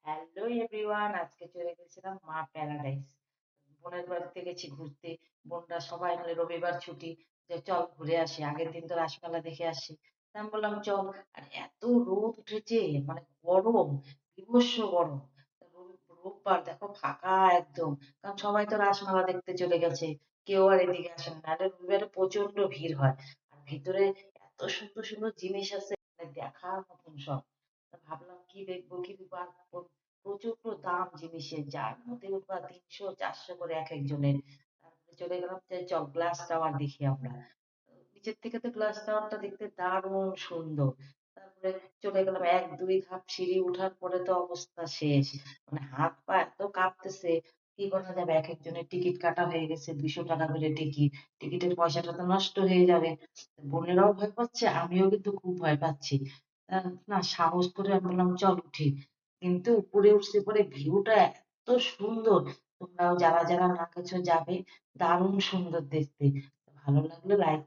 Hello everyone, আজকে চলে গেছিলাম মা প্যারাডাইস। বোনের বাড়িতে গেছি ঘুরতে। বোনরা সবাই মিলে রবিবার ছুটি, যে চল ঘুরে আসি, আগের দিন তো রাসমেলা দেখে আসি। তা আমি বললাম চল। আর এত রোদ উঠেছে, মানে গরম, বিভৎস গরম। তা রোববার দেখো ফাঁকা একদম, কারণ সবাই তো রাসমেলা দেখতে চলে গেছে, কেউ আর এদিকে আসে না। নাহলে রবিবারে প্রচন্ড ভিড় হয়। আর ভিতরে এত সুন্দর সুন্দর জিনিস আছে, মানে দেখার মতন সব। তা ভাবলাম কি দেখবো কি দেখবো, আর প্রচন্ড দাম জিনিসের, যার মধ্যে বা 300 400 করে এক একজনের। তারপরে চলে গেলাম যে চল গ্লাস টাওয়ার দেখি আমরা। নিচের থেকে তো গ্লাস টাওয়ারটা দেখতে দারুণ সুন্দর। তারপরে চলে গেলাম 1 2 ধাপ সিঁড়ি উঠার পরে তো অবস্থা শেষ, মানে হাত পা এত কাঁপতেছে। কি করা যাবে, এক একজনের টিকিট কাটা হয়ে গেছে, 200 টাকা করে টিকিট। টিকিটের পয়সাটা তো নষ্ট হয়ে যাবে। বোনেরাও ভয় পাচ্ছে, আমিও কিন্তু খুব ভয় পাচ্ছি। না, সাহস করে আমি বললাম চল উঠি। কিন্তু উপরে উঠতে পরে ভিউটা এত সুন্দর, তোমরাও যারা যারা না গেছো যাবে, দারুণ সুন্দর দেখতে। ভালো লাগলে লাইক